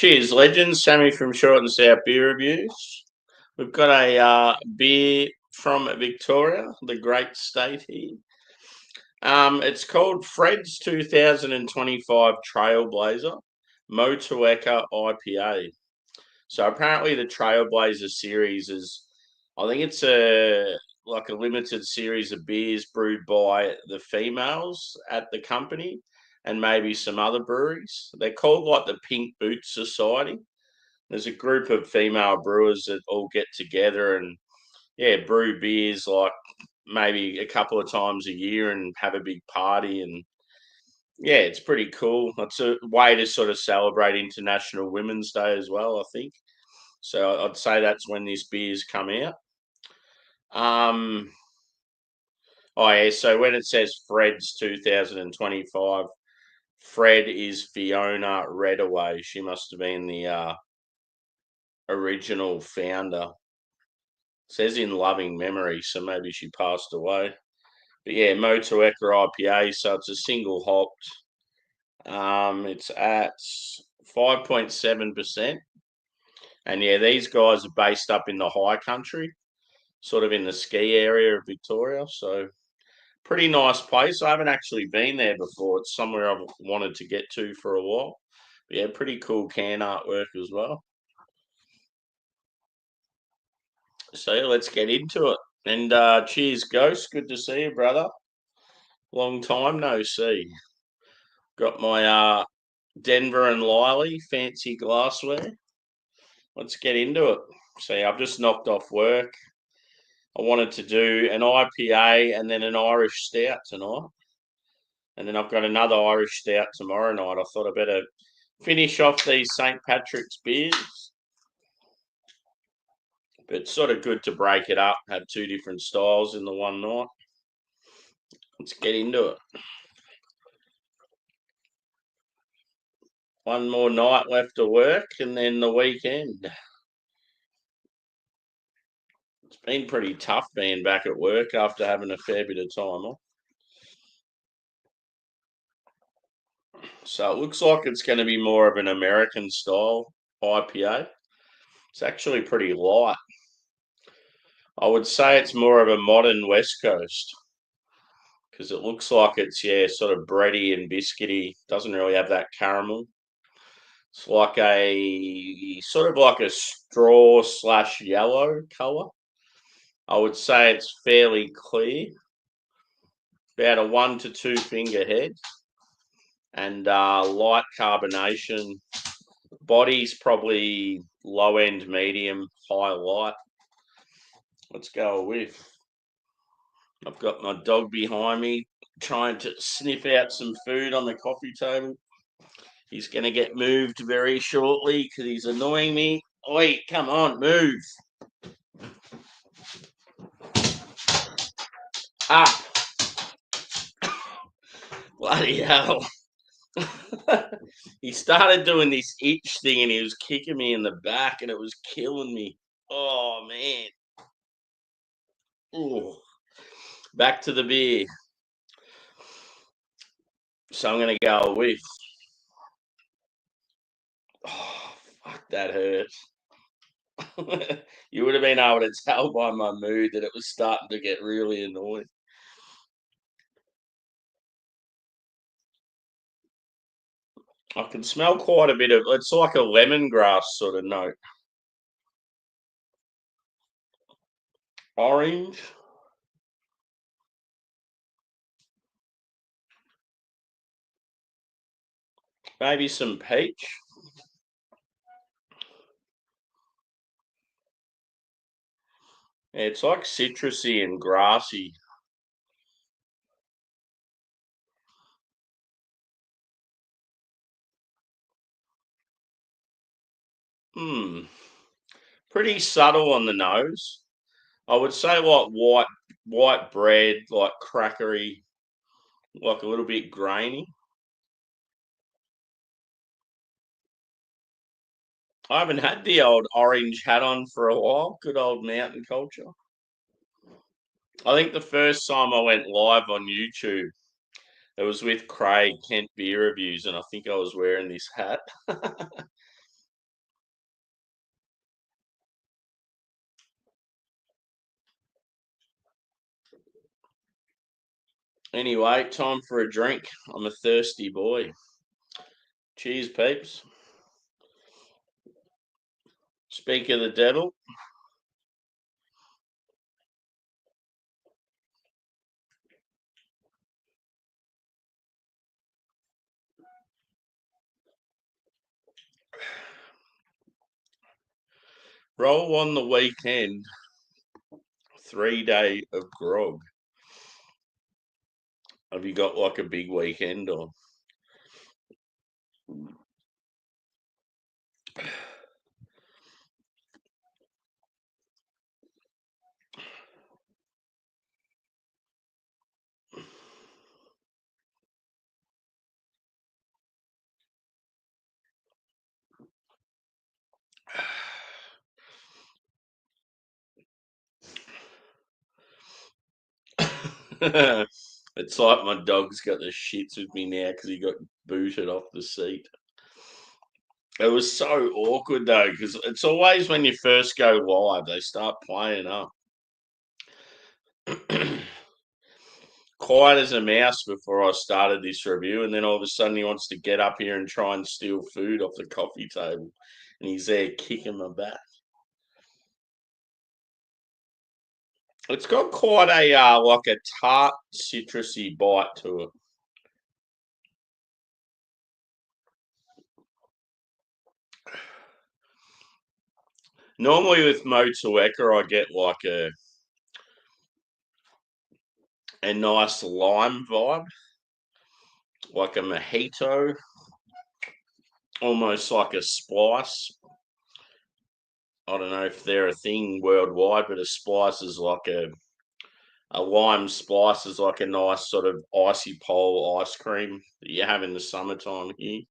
Cheers, legends. Sammy from Short and South Beer Reviews. We've got a beer from Victoria, the great state here. It's called Fred's 2025 Trailblazer MOTUEKA IPA. So apparently the Trailblazer series is, I think it's like a limited series of beers brewed by the females at the company and maybe some other breweries. They're called like the Pink Boot Society. There's a group of female brewers that all get together and brew beers like maybe a couple of times a year and have a big party. And it's pretty cool. It's a way to sort of celebrate International Women's Day as well, I think. So I'd say that's when these beers come out. So when it says Fred's 2025, Fred is Fiona Redaway. She must have been the original founder. It says in loving memory, so maybe she passed away. But MOTUEKA IPA, so it's a single hopped. It's at 5.7%. And these guys are based up in the high country, sort of in the ski area of Victoria. So pretty nice place. I haven't actually been there before. It's somewhere I've wanted to get to for a while. But pretty cool can artwork as well. So let's get into it. And cheers, Ghost. Good to see you, brother. Long time no see. Got my Denver and Liley fancy glassware. Let's get into it. See, I've just knocked off work. I wanted to do an IPA and then an Irish stout tonight. And then I've got another Irish stout tomorrow night. I thought I better finish off these St. Patrick's beers. But it's sort of good to break it up, have two different styles in the one night. Let's get into it. One more night left to work and then the weekend. It's been pretty tough being back at work after having a fair bit of time off. So it looks like it's going to be more of an American style IPA. It's actually pretty light. I would say it's more of a modern West Coast because it looks like it's, sort of bready and biscuity. Doesn't really have that caramel. It's like a sort of like a straw / yellow color. I would say it's fairly clear, about a 1 to 2 finger head, and light carbonation. Body's probably low end medium, high light. Let's go with. I've got my dog behind me trying to sniff out some food on the coffee table. He's going to get moved very shortly because he's annoying me. Oi, come on, move. Up. Bloody hell. He started doing this itch thing and he was kicking me in the back and it was killing me. Oh, man. Ooh. Back to the beer. So I'm going to go with. Oh, fuck, that hurts. You would have been able to tell by my mood that it was starting to get really annoying. I can smell quite a bit of, it's like a lemongrass sort of note. Orange. Maybe some peach. It's like citrusy and grassy. Pretty subtle on the nose. I would say like white bread, like crackery, like a little bit grainy. I haven't had the old orange hat on for a while. Good old mountain culture. I think the first time I went live on YouTube, it was with Craig Kent Beer Reviews, and I think I was wearing this hat. Anyway, time for a drink. I'm a thirsty boy. Cheers, peeps. Speak of the devil. Roll on the weekend. 3 day of grog. Have you got like a big weekend or? It's like my dog's got the shits with me now because he got booted off the seat. It was so awkward though, because it's always when you first go live, they start playing up. Quiet as a mouse before I started this review, and then all of a sudden he wants to get up here and try and steal food off the coffee table, and he's there kicking my back. It's got quite a like a tart, citrusy bite to it. Normally with MOTUEKA, I get like a nice lime vibe, like a mojito, almost like a spice. I don't know if they're a thing worldwide, but a spice is like a lime spice is like a nice sort of icy pole ice cream that you have in the summertime here.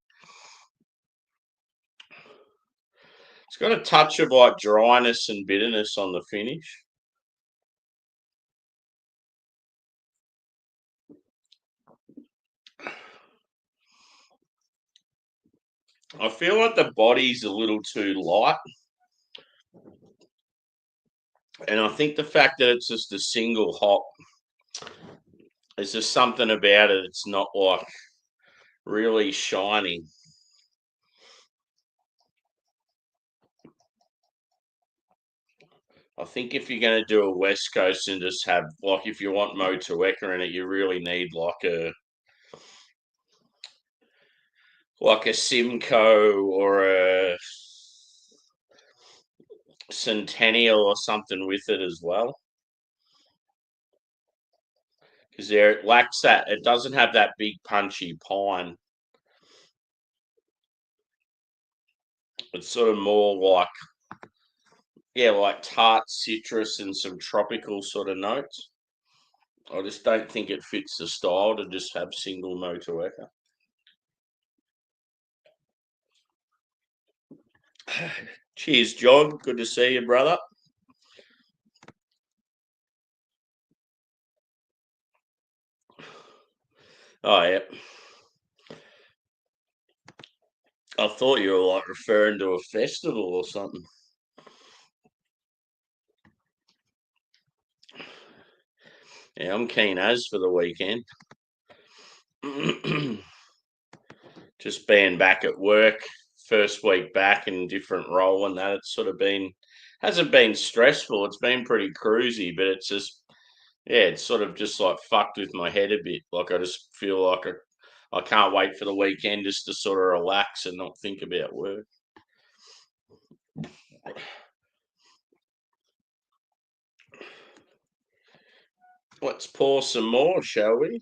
It's got a touch of like dryness and bitterness on the finish. I feel like the body's a little too light. And I think the fact that it's just a single hop, there's just something about it. It's not like really shiny. I think if you're going to do a West Coast and just have, like, if you want MOTUEKA in it, you really need like a Simcoe or a Centennial or something with it as well. Because there it lacks that. It doesn't have that big punchy pine. It's sort of more like, yeah, like tart citrus and some tropical sort of notes. I just don't think it fits the style to just have single MOTUEKA. Cheers, John. Good to see you, brother. Oh, yeah. I thought you were like referring to a festival or something. Yeah, I'm keen as for the weekend. Just being back at work, first week back in different role and that, it's sort of been, hasn't been stressful. It's been pretty cruisy, but it's just, yeah, it's sort of just like fucked with my head a bit. Like I just feel like I can't wait for the weekend just to sort of relax and not think about work. Let's pour some more, shall we?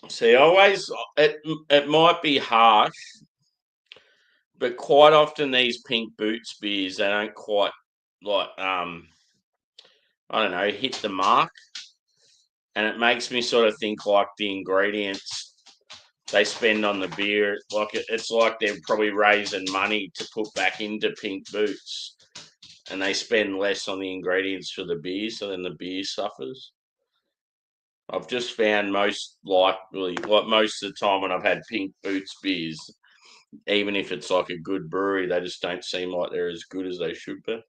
See, always it might be harsh, but quite often these pink boots beers they don't quite like I don't know hit the mark, and it makes me sort of think like the ingredients they spend on the beer, like it's like they're probably raising money to put back into pink boots, and they spend less on the ingredients for the beer, so then the beer suffers. I've just found most likely, like most of the time when I've had pink boots beers, even if it's like a good brewery, they just don't seem like they're as good as they should be.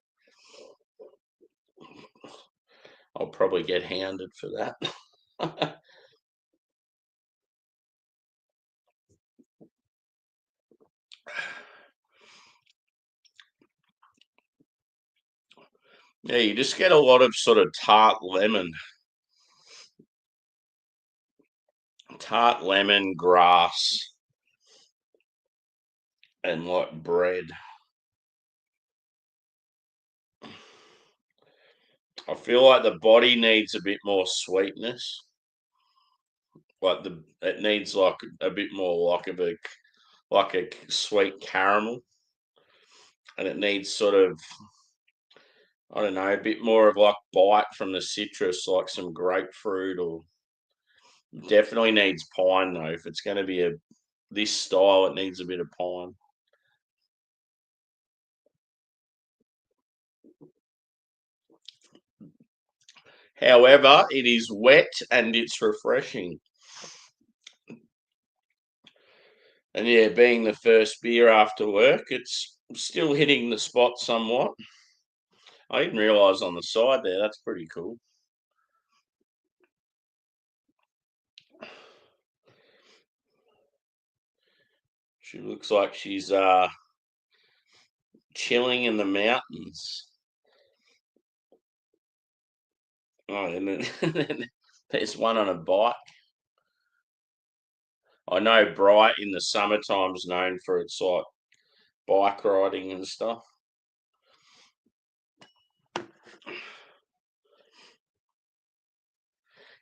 I'll probably get hounded for that. Yeah, you just get a lot of sort of tart lemon grass, and like bread. I feel like the body needs a bit more sweetness. Like it needs like a bit more like a sweet caramel, and it needs sort of, I don't know, a bit more of like bite from the citrus, like some grapefruit, or definitely needs pine though. If it's going to be a this style, it needs a bit of pine. However, it is wet and it's refreshing. And yeah, being the first beer after work, it's still hitting the spot somewhat. I didn't realise on the side there, that's pretty cool. She looks like she's chilling in the mountains. Oh, and then there's one on a bike. I know Bright in the summertime's known for its like bike riding and stuff.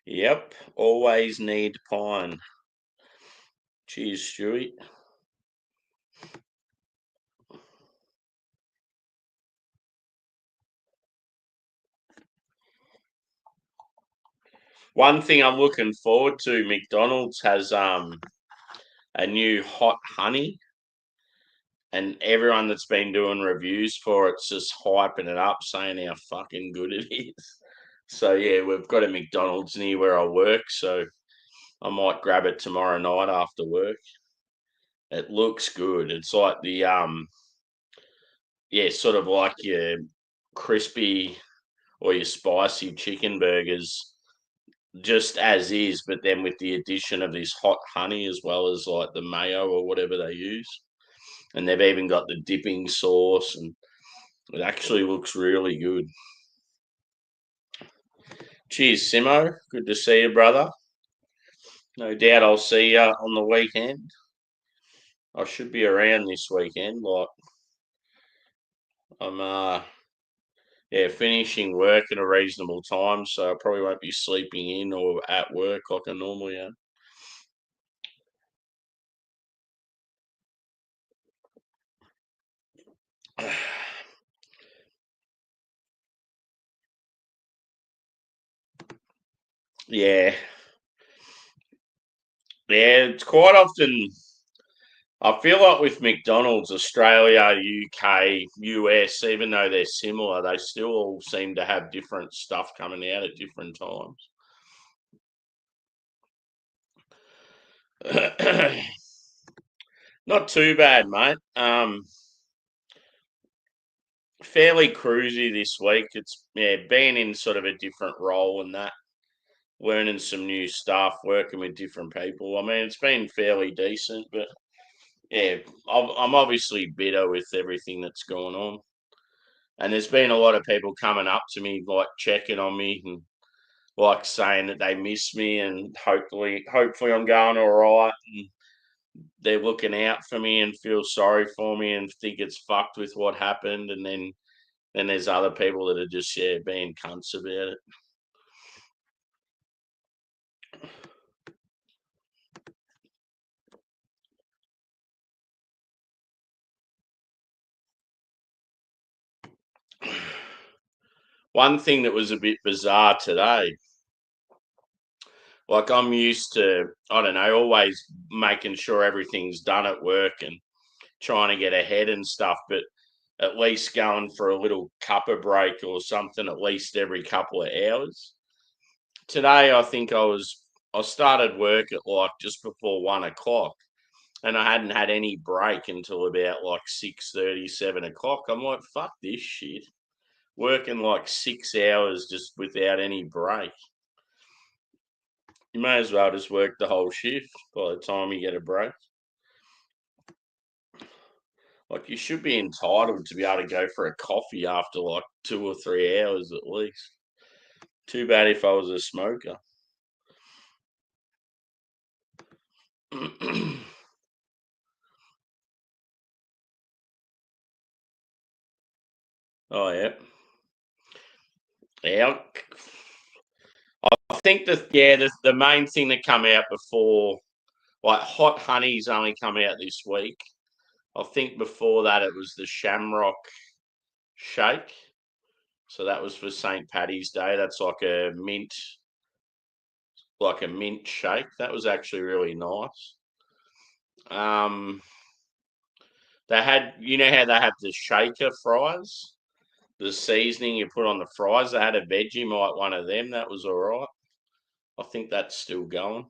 Yep, always need pine. Cheers, Stewie. One thing I'm looking forward to, McDonald's has a new hot honey, and everyone that's been doing reviews for it's just hyping it up, saying how fucking good it is. So yeah, we've got a McDonald's near where I work, so I might grab it tomorrow night after work. It looks good. It's like the yeah, sort of like your crispy or your spicy chicken burgers, just as is, but then with the addition of this hot honey as well as like the mayo or whatever they use. And they've even got the dipping sauce, and it actually looks really good. Cheers, Simo. Good to see you, brother. No doubt I'll see you on the weekend. I should be around this weekend. Like I'm yeah, finishing work at a reasonable time, so I probably won't be sleeping in or at work like I normally am. Yeah. Yeah, it's quite often I feel like with McDonald's, Australia, UK, US, even though they're similar, they still all seem to have different stuff coming out at different times. Not too bad, mate. Fairly cruisy this week. It's yeah, been in sort of a different role and that, learning some new stuff, working with different people. I mean, it's been fairly decent, but yeah, I'm obviously bitter with everything that's going on. And there's been a lot of people coming up to me, like checking on me and like saying that they miss me, and hopefully I'm going all right. And they're looking out for me and feel sorry for me and think it's fucked with what happened. And then there's other people that are just being cunts about it. One thing that was a bit bizarre today, like I'm used to, I don't know, always making sure everything's done at work and trying to get ahead and stuff, but at least going for a little cuppa break or something at least every couple of hours. Today, I think I started work at like just before 1 o'clock, and I hadn't had any break until about like 6:30, 7 o'clock. I'm like, fuck this shit. Working like 6 hours just without any break. You may as well just work the whole shift by the time you get a break. Like, you should be entitled to be able to go for a coffee after like 2 or 3 hours at least. Too bad if I was a smoker. Oh yeah. Yeah. I think the main thing that come out before, like, hot honey's only come out this week. I think before that it was the Shamrock Shake. So that was for St. Paddy's Day. That's like a mint shake. That was actually really nice. They had, you know how they have the shaker fries, the seasoning you put on the fries. They had a Vegemite one of them. That was all right. I think that's still going.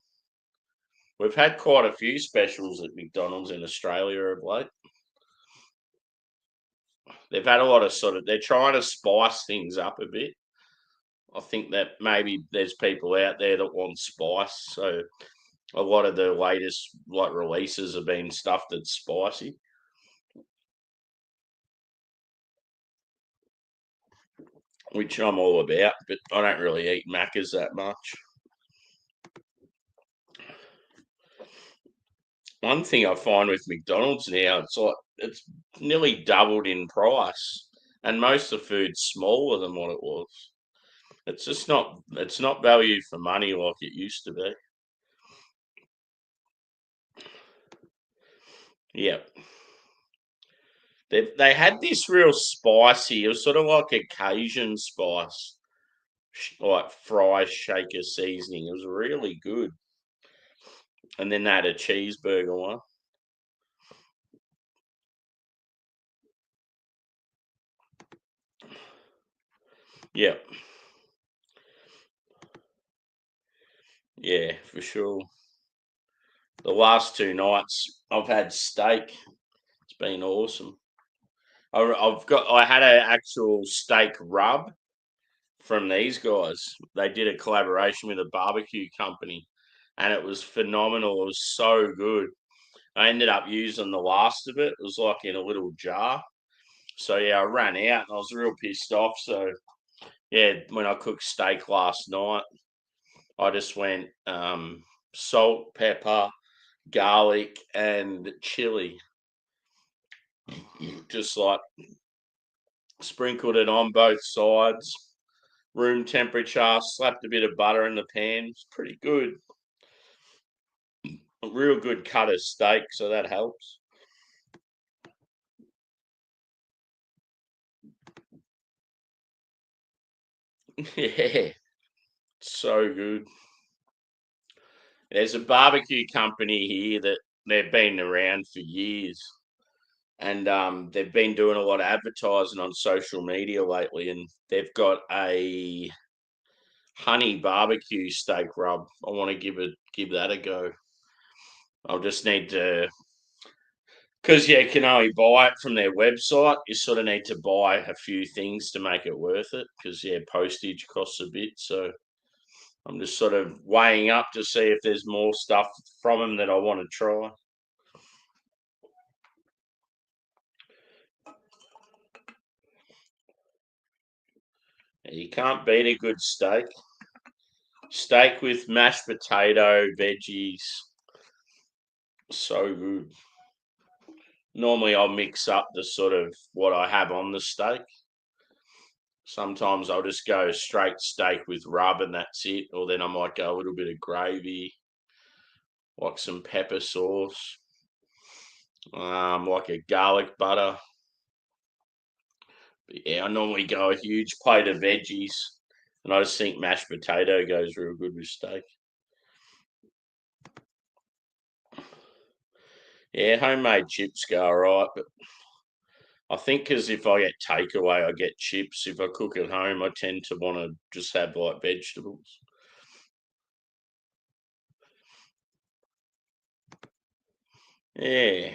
We've had quite a few specials at McDonald's in Australia of late. They've had a lot of they're trying to spice things up a bit. I think that maybe there's people out there that want spice, so a lot of the latest like releases have been stuff that's spicy, which I'm all about. But I don't really eat Maccas that much. One thing I find with McDonald's now, it's nearly doubled in price, and most of the food's smaller than what it was. It's not value for money like it used to be. Yeah. They had this real spicy, it was sort of like a Cajun spice, like fry shaker seasoning. It was really good. And then they had a cheeseburger one. Yeah. Yeah, for sure. The last 2 nights I've had steak. It's been awesome. I had an actual steak rub from these guys. They did a collaboration with a barbecue company, and it was phenomenal. It was so good. I ended up using the last of it. It was like in a little jar. So yeah, I ran out and I was real pissed off. So yeah, when I cooked steak last night, I just went salt, pepper, garlic, and chili. Just like sprinkled it on both sides, room temperature, slapped a bit of butter in the pan. It's pretty good. A real good cut of steak, so that helps. Yeah, so good. There's a barbecue company here that they've been around for years, and they've been doing a lot of advertising on social media lately, and they've got a honey barbecue steak rub. I want to give that a go. I'll just need to, because yeah, you can only buy it from their website. You sort of need to buy a few things to make it worth it, because yeah, postage costs a bit. So I'm just sort of weighing up to see if there's more stuff from them that I want to try. You can't beat a good steak. Steak with mashed potato, veggies, so good. Normally, I'll mix up the sort of what I have on the steak. Sometimes I'll just go straight steak with rub and that's it, or then I might go a little bit of gravy, like some pepper sauce, like a garlic butter. But yeah, I normally go a huge plate of veggies, and I just think mashed potato goes real good with steak. Yeah, homemade chips go all right, but I think because if I get takeaway, I get chips. If I cook at home, I tend to want to just have like vegetables. Yeah.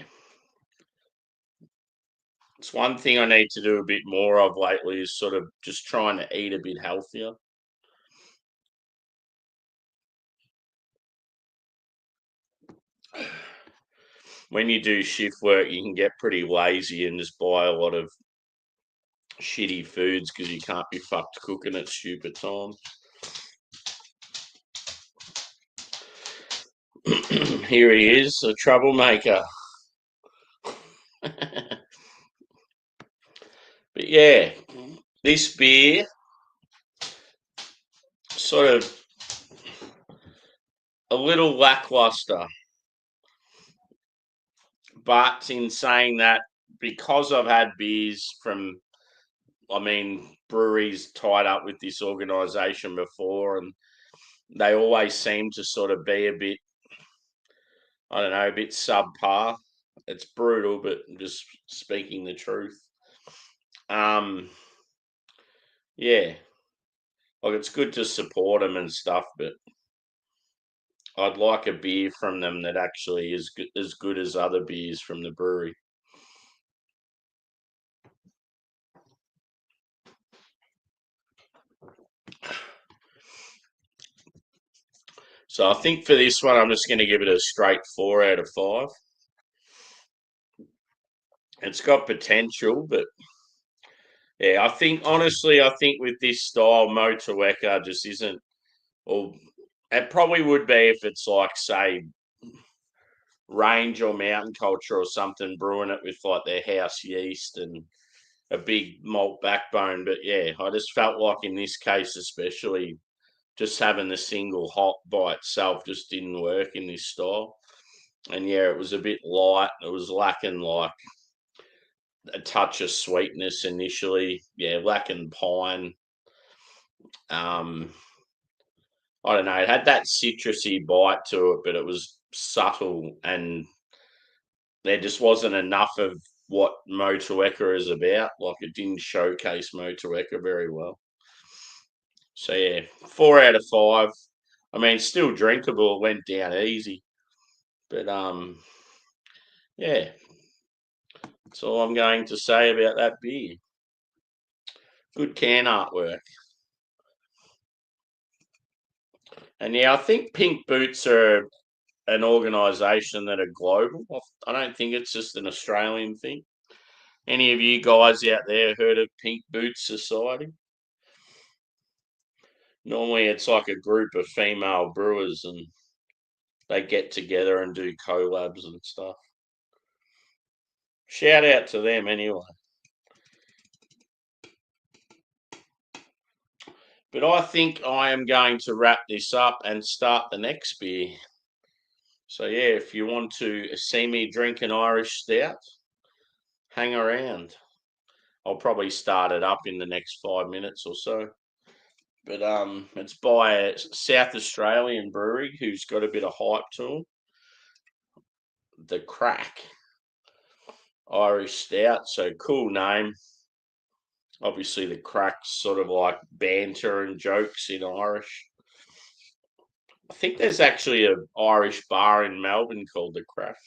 It's one thing I need to do a bit more of lately is sort of just trying to eat a bit healthier. When you do shift work, you can get pretty lazy and just buy a lot of shitty foods because you can't be fucked cooking at stupid times. Here he is, a troublemaker. But yeah, this beer sort of a little lackluster. But in saying that, because I've had beers from, I mean, breweries tied up with this organisation before, and they always seem to sort of be a bit, I don't know, a bit subpar. It's brutal, but I'm just speaking the truth. Um, yeah, like it's good to support them and stuff, but I'd like a beer from them that actually is as good as other beers from the brewery. So I think for this one, I'm just going to give it a straight 4 out of 5. It's got potential, but yeah, I think honestly, I think with this style, MOTUEKA just isn't. Or it probably would be if it's like say range or mountain culture or something, brewing it with like their house yeast and a big malt backbone. But yeah, I just felt like in this case, especially, just having the single hop by itself just didn't work in this style. And yeah, it was a bit light. It was lacking like a touch of sweetness initially. Yeah, lacking pine. Um, I don't know. It had that citrusy bite to it, but it was subtle, and there just wasn't enough of what MOTUEKA is about. Like it didn't showcase MOTUEKA very well. So yeah, 4 out of 5. I mean, still drinkable. It went down easy, but yeah. That's all I'm going to say about that beer. Good can artwork. And yeah, I think Pink Boots are an organisation that are global. I don't think it's just an Australian thing. Any of you guys out there heard of Pink Boots Society? Normally, it's like a group of female brewers and they get together and do collabs and stuff. Shout out to them anyway. But I think I am going to wrap this up and start the next beer. So yeah, if you want to see me drink an Irish stout, hang around. I'll probably start it up in the next 5 minutes or so. But it's by a South Australian brewery who's got a bit of hype to them. The Crack Irish Stout. So cool name. Obviously, the Crack's sort of like banter and jokes in Irish. I think there's actually an Irish bar in Melbourne called the Crack.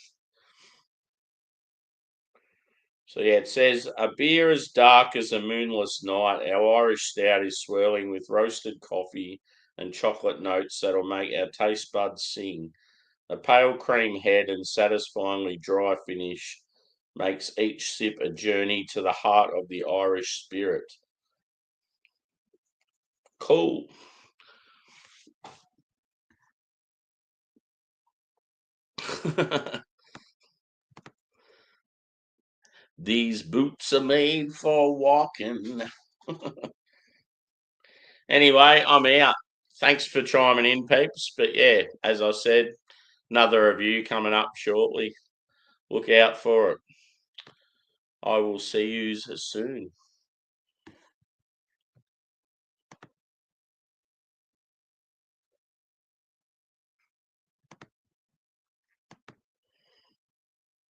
So yeah, it says a beer as dark as a moonless night. Our Irish stout is swirling with roasted coffee and chocolate notes that'll make our taste buds sing. A pale cream head and satisfyingly dry finish makes each sip a journey to the heart of the Irish spirit. Cool. These boots are made for walking. Anyway, I'm out. Thanks for chiming in, peeps. But yeah, as I said, another review coming up shortly. Look out for it. I will see you soon.